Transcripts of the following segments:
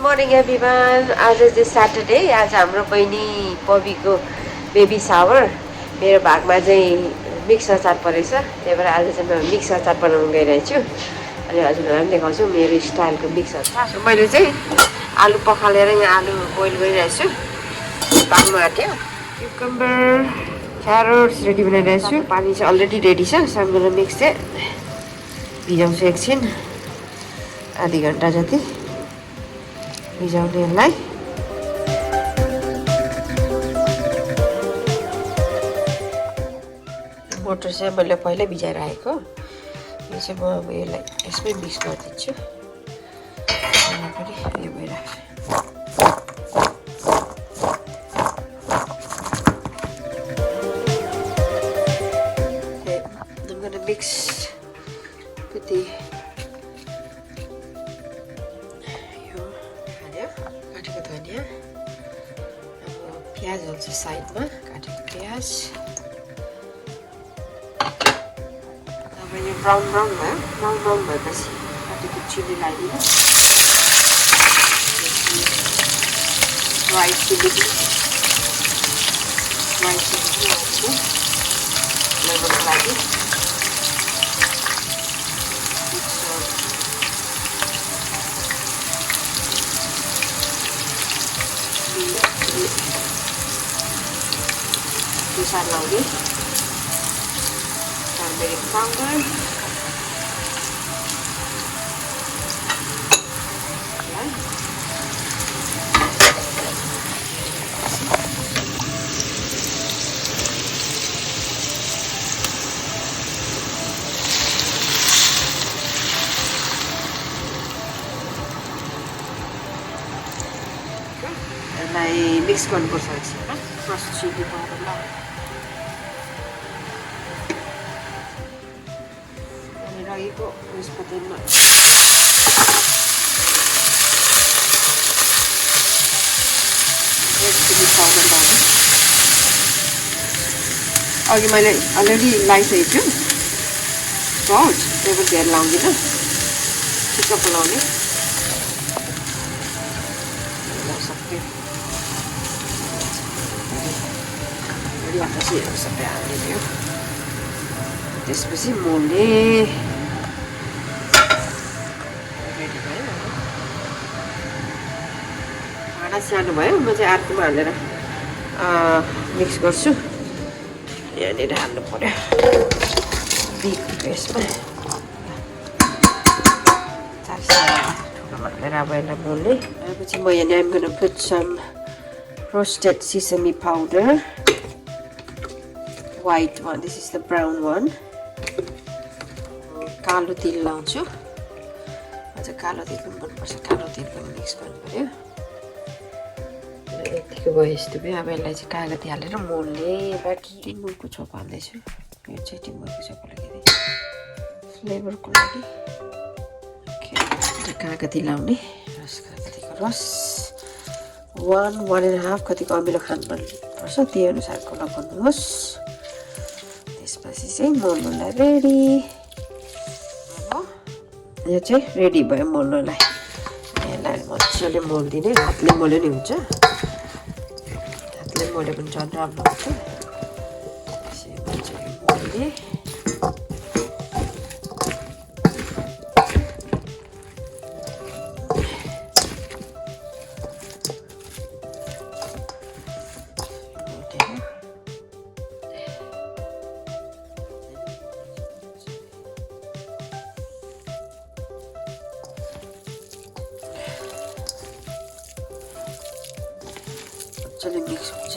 morning everyone. आज चाहिँ Saturday. आज हाम्रो बहिनी पविको बेबी शावर. मेरो भागमा चाहिँ मिक्स अचार परेछ. त्यही भएर आज चाहिँ म मिक्स अचार बनाउन गइरहेको छु. अनि हजुरहरुलाई पनि देखाउँछु मेरो स्टाइलको मिक्स अचार. मैले चाहिँ आलु पखालेर यहाँ आलु बोइल गरिरहेको छु. पाक्नु आट्यो. क्युकम्बर, क्यारोट्स रेडी बनाइरहेको छु. पानी चाहिँ अलरेडी रेडी छ. सँगै मिक्स चाहिँ भिजाउँछु एकछिन. आधी घन्टा जति भिजाउने यसलाई. मटर चाहिँ मैले पहिल्यै भिजाएर राखेको. यो चाहिँ म यसलाई यसमै मिक्स गरिदिन्छु. पनि यो भइरहेको छ. मिक्स with the काटेको धनिया. अब प्याज हाल्छ साइडमा. काटेको प्याज. अब यो ब्राउन भएपछि काटेको चिली लगाइदिनु. ड्राई चिली हाल्छु फ्लेभरको लागि. Mixar lagi. Turmeric powder. यसलाई मिक्स गर्नुपर्छ एकछिन. फर्स्ट चिली पाउडर ल. अनि राईको उयसको तेलमा रेड चिली पाउडर लगाउनु. अघि मैले अलरेडी लगाइसकेको छु सल्ट. त्यो पनि धेरै लाउँदिनँ. ठिक्क पोलाउने. सबै हालिदियो. त्यसपछि मोल्ने रेडी भयो. भाँडा सानो भयो. म चाहिँ अर्कोमा हालेर मिक्स गर्छु. यहाँनिर हाल्नु पर्यो बिफको यसमा. ठुलोमा हालेर अब यसलाई मोल्ने. त्यसपछि म यहाँ I'm gonna put some roasted sesame powder. White one. This is the brown one. कालो तिल लाउँछु. अझ कालो तिल पनि मनपर्छ. कालो तिल पनि मिक्स गर्नु पर्यो. यतिको भयो यस्तो भयो. अब यसलाई चाहिँ कागती हालेर मोल्ने. टिमुरको छोप हाल्दैछु. यो चाहिँ टिमुरको छोप लगाइदिएँ फ्लेभरको लागि. कागती लाउने. कागतीको रस 1.5 कतिको अमिलो खानु पर्छ त्यही अनुसारको लगाउनुहोस्. त्यसपछि चाहिँ मोल्नुलाई रेडी. यो चाहिँ रेडी भयो मोल्नुलाई. यसलाई मजाले मोल्दिने. हातले मोल्यो नि हुन्छ. हातले मोल्यो भने झन् राम्रो हुन्छ. मजाले मोल्ने. मजाले मिक्स हुन्छ.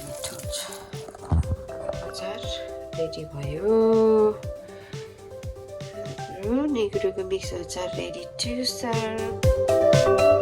मिठो हुन्छ. अचार रेडी भयो. निगुरोको मिक्स अचार रेडी टु सर्भ.